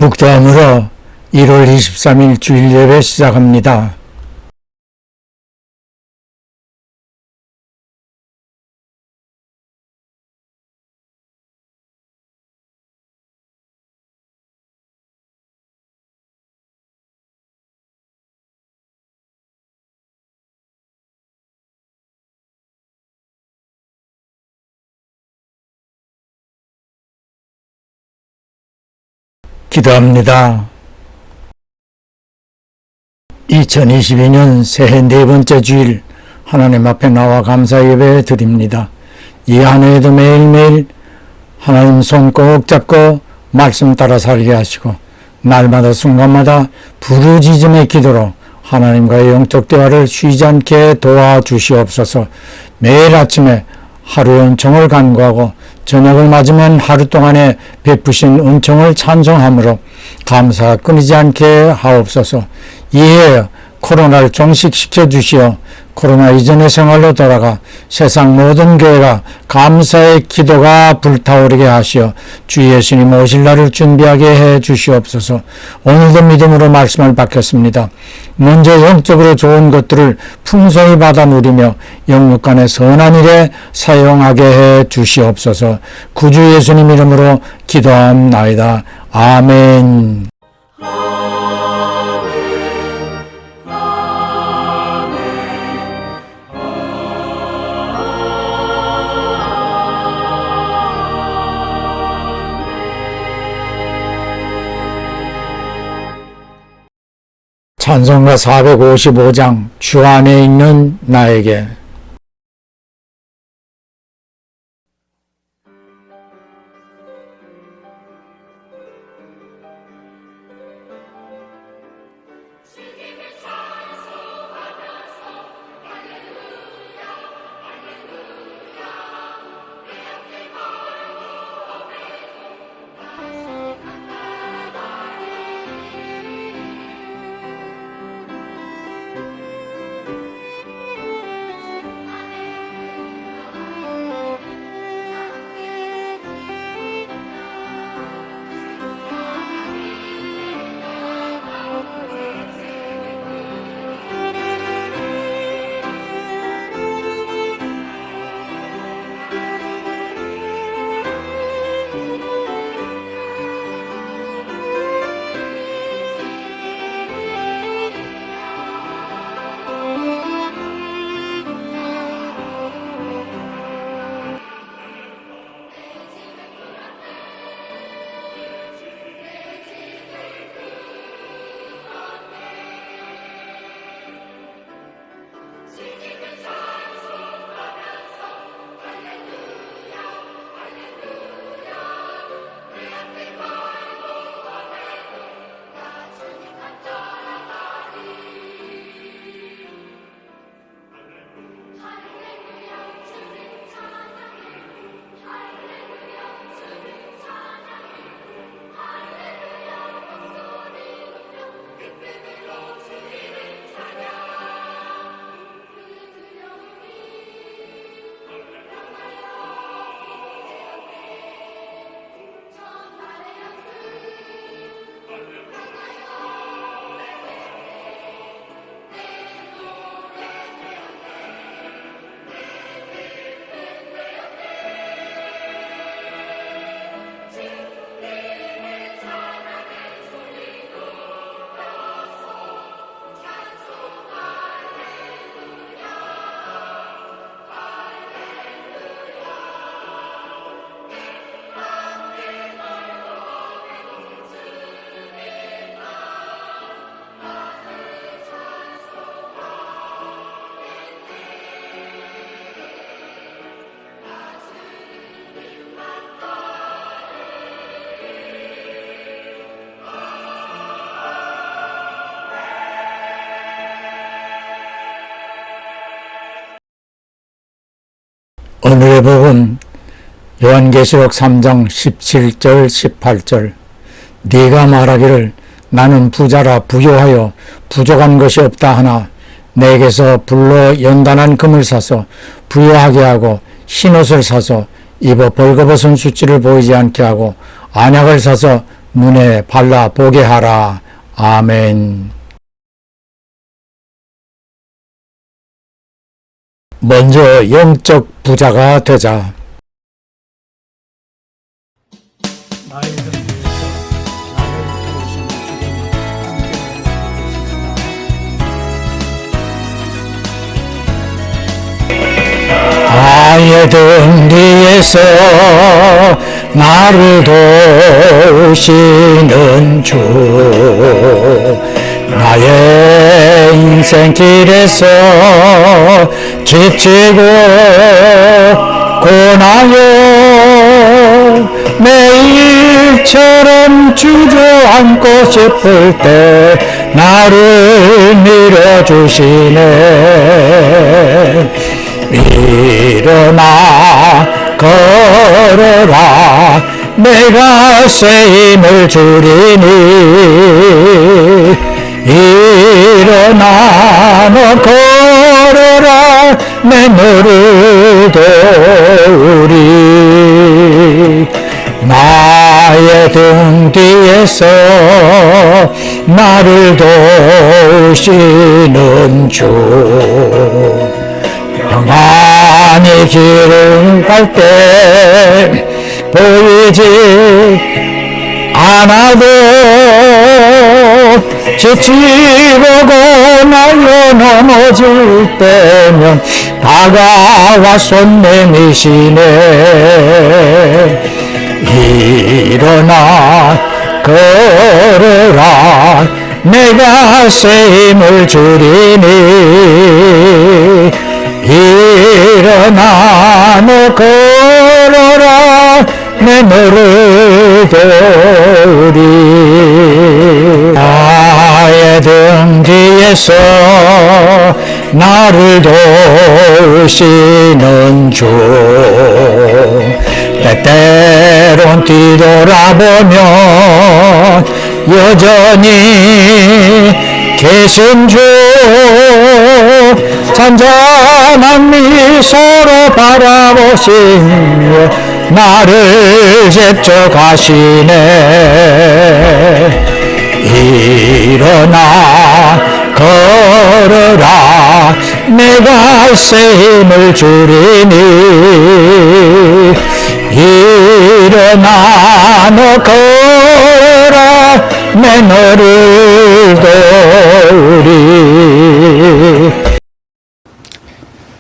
묵도함으로 1월 23일 주일 예배 시작합니다. 기도합니다. 2022년 새해 네 번째 주일 하나님 앞에 나와 감사 예배 드립니다. 이 한 해에도 매일매일 하나님 손 꼭 잡고 말씀 따라 살게 하시고 날마다 순간마다 부르짖음의 기도로 하나님과의 영적 대화를 쉬지 않게 도와주시옵소서. 매일 아침에 하루의 은총을 간구하고 저녁을 맞으면 하루 동안에 베푸신 은총을 찬송함으로 감사가 끊이지 않게 하옵소서. 이에 코로나를 종식시켜 주시어 코로나 이전의 생활로 돌아가 세상 모든 교회가 감사의 기도가 불타오르게 하시어 주 예수님 오실 날을 준비하게 해 주시옵소서. 오늘도 믿음으로 말씀을 받겠습니다. 먼저 영적으로 좋은 것들을 풍성히 받아 누리며 영육간의 선한 일에 사용하게 해 주시옵소서. 구주 예수님 이름으로 기도합나이다. 아멘. 찬송가 455장 주 안에 있는 나에게. 오늘의 복음 요한계시록 3장 17절 18절. 네가 말하기를 나는 부자라 부요하여 부족한 것이 없다 하나 내게서 불로 연단한 금을 사서 부요하게 하고 흰옷을 사서 입어 벌거벗은 수치를 보이지 않게 하고 안약을 사서 눈에 발라 보게 하라. 아멘. 먼저 영적 부자가 되자. 나의 등 뒤에서 나를 도우시는 주, 나의 인생길에서 지치고 고나요 매일처럼 주저앉고 싶을 때 나를 밀어주시네. 일어나 걸어라 내가 새 힘을 주리니. 일어나 너 걸어라 내 너를 도우리. 나의 등 뒤에서 나를 도우시는 주, 평안히 길을 갈 때 보이지 않아도 지치고 고나요 넘어질 때면 다가와 손 내미시네. 일어나 걸어라 내가 새 힘을 주리니. 일어나 너 걸어라 내 너를 도우리. 나의 등 뒤에서 나를 도우시는 주, 때때론 뒤돌아보면 여전히 계신 주, 잔잔한 미소로 바라보시며 나를 제쳐가시네. 일어나 걸어라 내가 새 힘을 주리니. 일어나 너 걸어라 내 너를 도우리.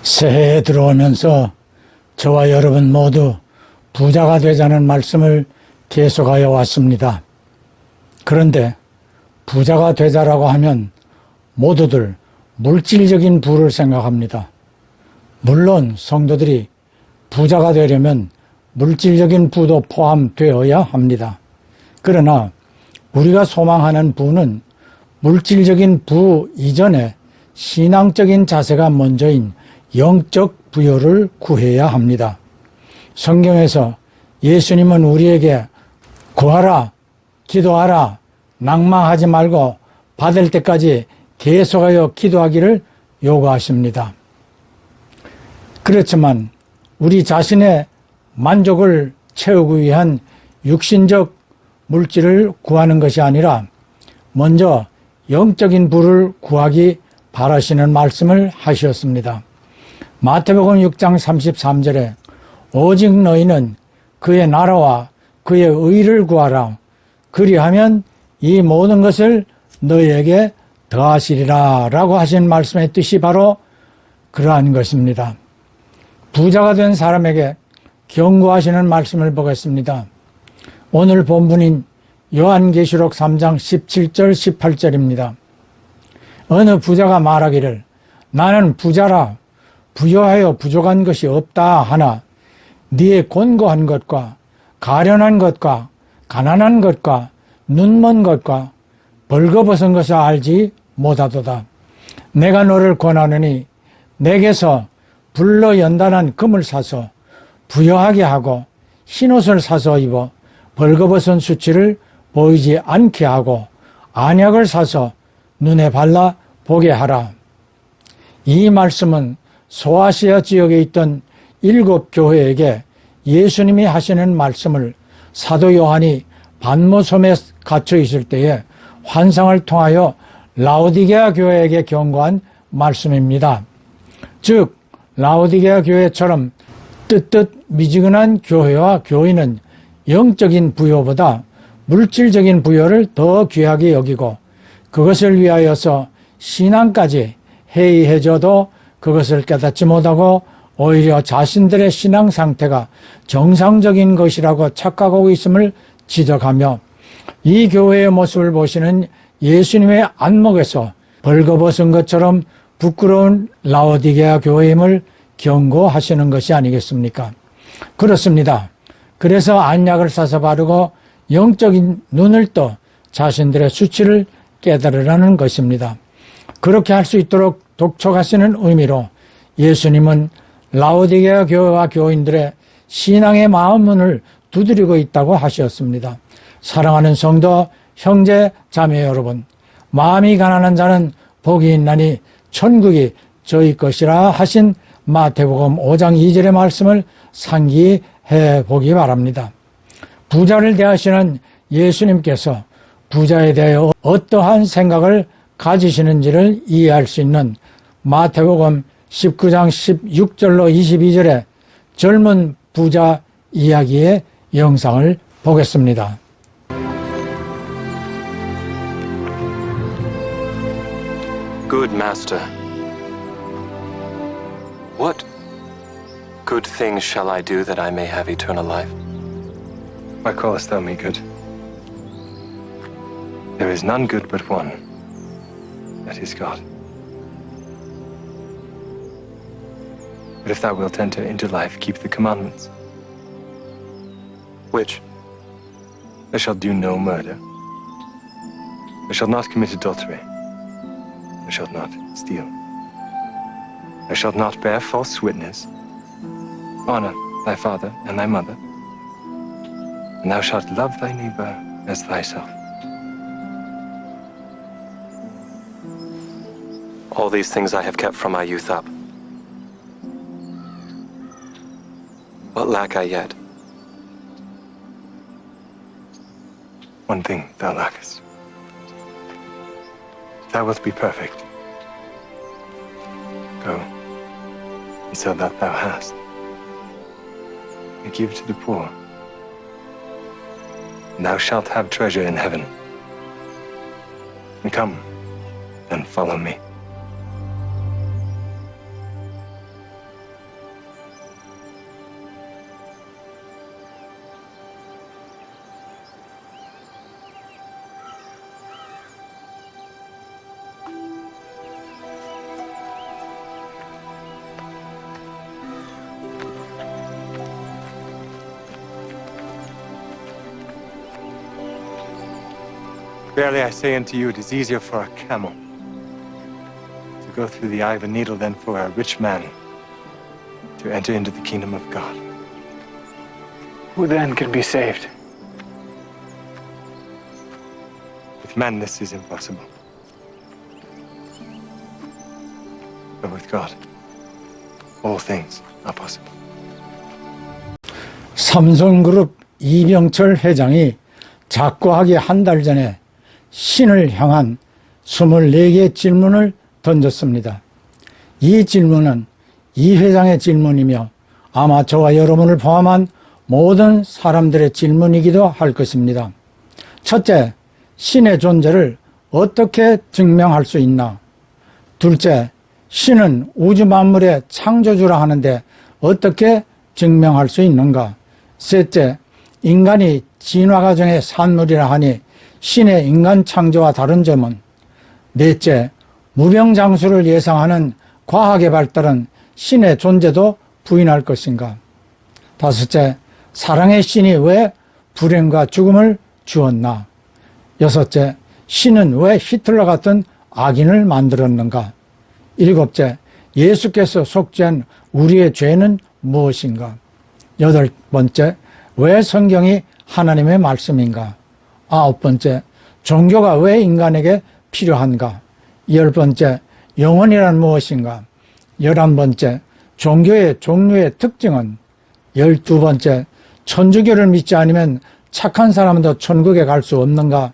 새해 들어오면서 저와 여러분 모두 부자가 되자는 말씀을 계속하여 왔습니다. 그런데 부자가 되자라고 하면 모두들 물질적인 부를 생각합니다. 물론 성도들이 부자가 되려면 물질적인 부도 포함되어야 합니다. 그러나 우리가 소망하는 부는 물질적인 부 이전에 신앙적인 자세가 먼저인 영적 부여를 구해야 합니다. 성경에서 예수님은 우리에게 구하라, 기도하라, 낭망하지 말고 받을 때까지 계속하여 기도하기를 요구하십니다. 그렇지만 우리 자신의 만족을 채우기 위한 육신적 물질을 구하는 것이 아니라 먼저 영적인 부를 구하기 바라시는 말씀을 하셨습니다. 마태복음 6장 33절에 오직 너희는 그의 나라와 그의 의를 구하라. 그리하면 이 모든 것을 너희에게 더하시리라 라고 하신 말씀의 뜻이 바로 그러한 것입니다. 부자가 된 사람에게 경고하시는 말씀을 보겠습니다. 오늘 본문인 요한계시록 3장 17절 18절입니다. 어느 부자가 말하기를 나는 부자라 부여하여 부족한 것이 없다 하나 네의 곤고한 것과 가련한 것과 가난한 것과 눈먼 것과 벌거벗은 것을 알지 못하도다. 내가 너를 권하노니 내게서 불로 연단한 금을 사서 부여하게 하고 흰옷을 사서 입어 벌거벗은 수치를 보이지 않게 하고 안약을 사서 눈에 발라 보게 하라. 이 말씀은 소아시아 지역에 있던 7 교회에게 예수님이 하시는 말씀을 사도 요한이 반모섬에 갇혀 있을 때에 환상을 통하여 라오디게아 교회에게 경고한 말씀입니다. 즉 라오디게아 교회처럼 뜨뜻 미지근한 교회와 교인은 영적인 부여보다 물질적인 부여를 더 귀하게 여기고 그것을 위하여서 신앙까지 해이해져도 그것을 깨닫지 못하고 오히려 자신들의 신앙 상태가 정상적인 것이라고 착각하고 있음을 지적하며 이 교회의 모습을 보시는 예수님의 안목에서 벌거벗은 것처럼 부끄러운 라오디게아 교회임을 경고하시는 것이 아니겠습니까? 그렇습니다. 그래서 안약을 사서 바르고 영적인 눈을 떠 자신들의 수치를 깨달으라는 것입니다. 그렇게 할 수 있도록 독촉하시는 의미로 예수님은 라오디게아 교회와 교인들의 신앙의 마음문을 두드리고 있다고 하셨습니다. 사랑하는 성도, 형제, 자매 여러분, 마음이 가난한 자는 복이 있나니 천국이 저희 것이라 하신 마태복음 5장 2절의 말씀을 상기해 보기 바랍니다. 부자를 대하시는 예수님께서 부자에 대하여 어떠한 생각을 가지시는지를 이해할 수 있는 마태복음 19장 16절로 22절의 젊은 부자 이야기의 영상을 보겠습니다. Good master, what good things shall I do that I may have eternal life? Why callest thou me good? There is none good but one, that is God. But if thou wilt enter into life, keep the commandments. Which? Thou shalt do no murder. Thou shalt not commit adultery. Thou shalt not steal. Thou shalt not bear false witness. Honor thy father and thy mother. And thou shalt love thy neighbor as thyself. All these things I have kept from my youth up. What lack I yet? One thing thou lackest. Thou wilt be perfect. Go, and sell that thou hast, and give to the poor, and thou shalt have treasure in heaven. And come, and follow me. Verily I say unto you, it is easier for a camel to go through the eye of a needle than for a rich man to enter into the kingdom of God. Who then can be saved? With man this is impossible. But with God, all things are possible. 삼성그룹 이병철 회장이 작고하기 한 달 전에 신을 향한 24개의 질문을 던졌습니다. 이 질문은 이 회장의 질문이며 아마 저와 여러분을 포함한 모든 사람들의 질문이기도 할 것입니다. 첫째, 신의 존재를 어떻게 증명할 수 있나? 둘째, 신은 우주 만물의 창조주라 하는데 어떻게 증명할 수 있는가? 셋째, 인간이 진화 과정의 산물이라 하니 신의 인간 창조와 다른 점은? 넷째, 무병장수를 예상하는 과학의 발달은 신의 존재도 부인할 것인가? 다섯째, 사랑의 신이 왜 불행과 죽음을 주었나? 여섯째, 신은 왜 히틀러 같은 악인을 만들었는가? 일곱째, 예수께서 속죄한 우리의 죄는 무엇인가? 여덟 번째, 왜 성경이 하나님의 말씀인가? 아홉 번째, 종교가 왜 인간에게 필요한가? 열 번째, 영혼이란 무엇인가? 11번째, 종교의 종류의 특징은? 12번째, 천주교를 믿지 않으면 착한 사람도 천국에 갈 수 없는가?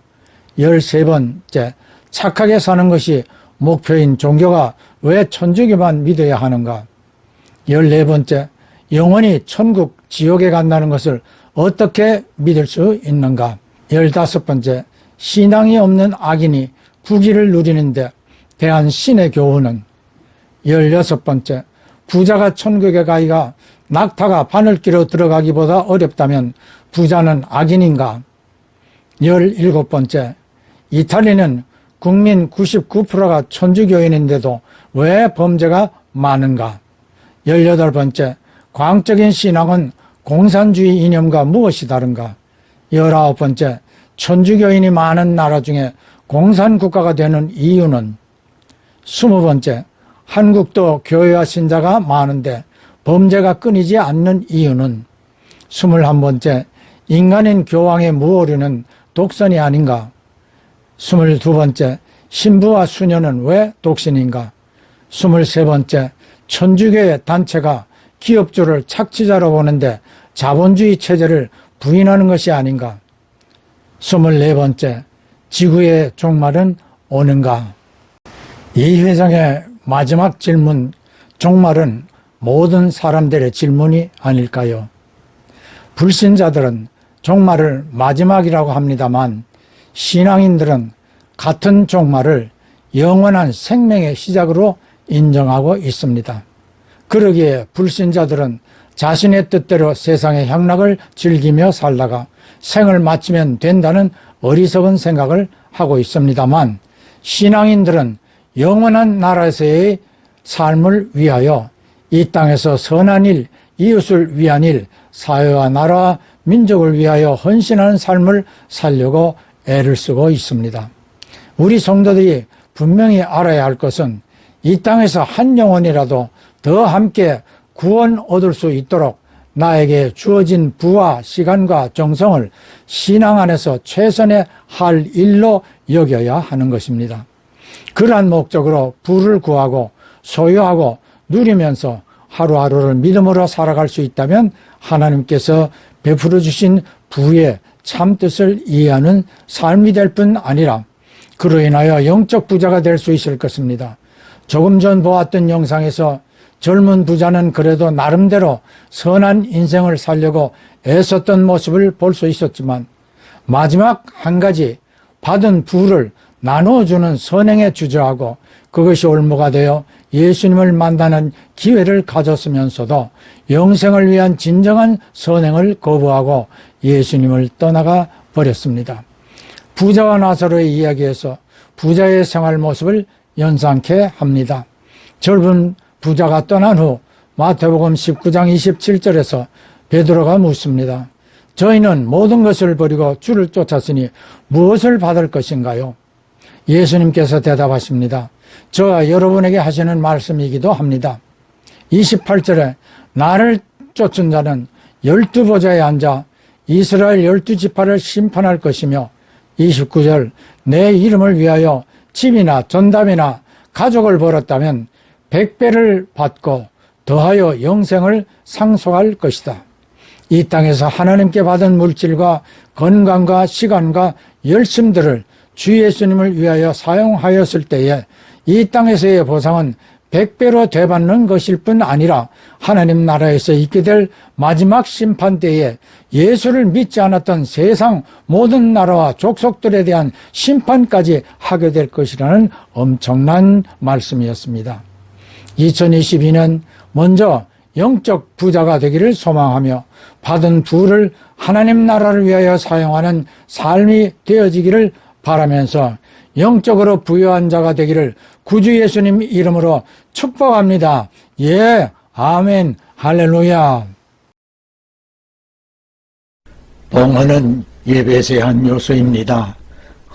13번째, 착하게 사는 것이 목표인 종교가 왜 천주교만 믿어야 하는가? 14번째, 영원히 천국, 지옥에 간다는 것을 어떻게 믿을 수 있는가? 15번째, 신앙이 없는 악인이 부귀를 누리는데 대한 신의 교훈은? 16번째, 부자가 천국에 가기가 낙타가 바늘기로 들어가기보다 어렵다면 부자는 악인인가? 17번째, 이탈리아는 국민 99%가 천주교인인데도 왜 범죄가 많은가? 18번째, 과학적인 신앙은 공산주의 이념과 무엇이 다른가? 19번째, 천주교인이 많은 나라 중에 공산국가가 되는 이유는? 20번째, 한국도 교회와 신자가 많은데 범죄가 끊이지 않는 이유는? 21번째, 인간인 교황의 무오류는 독선이 아닌가? 22번째, 신부와 수녀는 왜 독신인가? 23번째, 천주교의 단체가 기업주를 착취자로 보는데 자본주의 체제를 부인하는 것이 아닌가? 24번째, 지구의 종말은 오는가? 이 회장의 마지막 질문, 종말은 모든 사람들의 질문이 아닐까요? 불신자들은 종말을 마지막이라고 합니다만 신앙인들은 같은 종말을 영원한 생명의 시작으로 인정하고 있습니다. 그러기에 불신자들은 자신의 뜻대로 세상의 향락을 즐기며 살다가 생을 마치면 된다는 어리석은 생각을 하고 있습니다만 신앙인들은 영원한 나라에서의 삶을 위하여 이 땅에서 선한 일, 이웃을 위한 일, 사회와 나라와 민족을 위하여 헌신하는 삶을 살려고 애를 쓰고 있습니다. 우리 성도들이 분명히 알아야 할 것은 이 땅에서 한 영혼이라도 더 함께 구원 얻을 수 있도록 나에게 주어진 부와 시간과 정성을 신앙 안에서 최선의 할 일로 여겨야 하는 것입니다. 그러한 목적으로 부를 구하고 소유하고 누리면서 하루하루를 믿음으로 살아갈 수 있다면 하나님께서 베풀어 주신 부의 참뜻을 이해하는 삶이 될 뿐 아니라 그로 인하여 영적 부자가 될 수 있을 것입니다. 조금 전 보았던 영상에서 젊은 부자는 그래도 나름대로 선한 인생을 살려고 애썼던 모습을 볼 수 있었지만 마지막 한 가지 받은 부를 나누어주는 선행에 주저하고 그것이 올무가 되어 예수님을 만나는 기회를 가졌으면서도 영생을 위한 진정한 선행을 거부하고 예수님을 떠나가 버렸습니다. 부자와 나사로의 이야기에서 부자의 생활 모습을 연상케 합니다. 젊은 부자가 떠난 후 마태복음 19장 27절에서 베드로가 묻습니다. 저희는 모든 것을 버리고 주를 쫓았으니 무엇을 받을 것인가요? 예수님께서 대답하십니다. 저와 여러분에게 하시는 말씀이기도 합니다. 28절에 나를 쫓은 자는 12보좌에 앉아 이스라엘 12지파를 심판할 것이며 29절 내 이름을 위하여 집이나 전담이나 가족을 벌었다면 100배를 받고 더하여 영생을 상속할 것이다. 이 땅에서 하나님께 받은 물질과 건강과 시간과 열심들을 주 예수님을 위하여 사용하였을 때에 이 땅에서의 보상은 100배로 되받는 것일 뿐 아니라 하나님 나라에서 있게 될 마지막 심판 때에 예수를 믿지 않았던 세상 모든 나라와 족속들에 대한 심판까지 하게 될 것이라는 엄청난 말씀이었습니다. 2022년 먼저 영적 부자가 되기를 소망하며 받은 부를 하나님 나라를 위하여 사용하는 삶이 되어지기를 바라면서 영적으로 부유한 자가 되기를 구주 예수님 이름으로 축복합니다. 예, 아멘, 할렐루야. 봉헌은 예배의 한 요소입니다.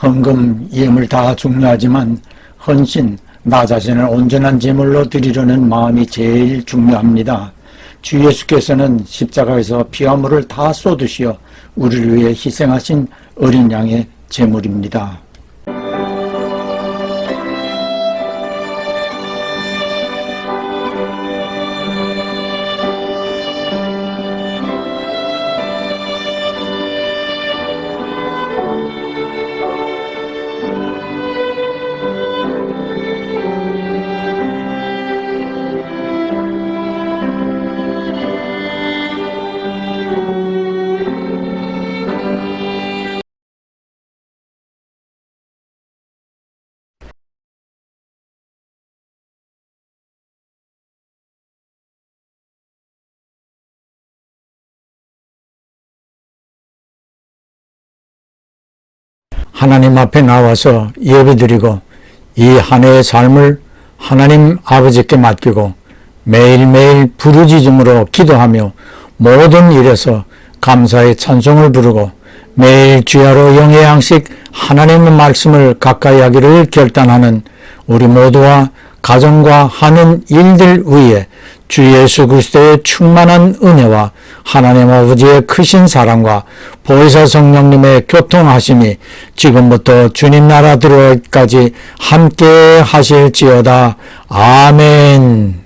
헌금, 예물 다 중요하지만 헌신, 나 자신을 온전한 제물로 드리려는 마음이 제일 중요합니다. 주 예수께서는 십자가에서 피와 물을 다 쏟으시어 우리를 위해 희생하신 어린 양의 제물입니다. 하나님 앞에 나와서 예배드리고 이 한 해의 삶을 하나님 아버지께 맡기고 매일매일 부르짖음으로 기도하며 모든 일에서 감사의 찬송을 부르고 매일 주야로 영의 양식 하나님의 말씀을 가까이 하기를 결단하는 우리 모두와 가정과 하는 일들 위에 주 예수 그리스도의 충만한 은혜와 하나님 아버지의 크신 사랑과 보혜사 성령님의 교통하심이 지금부터 주님 나라 들어오기까지 함께 하실지어다. 아멘.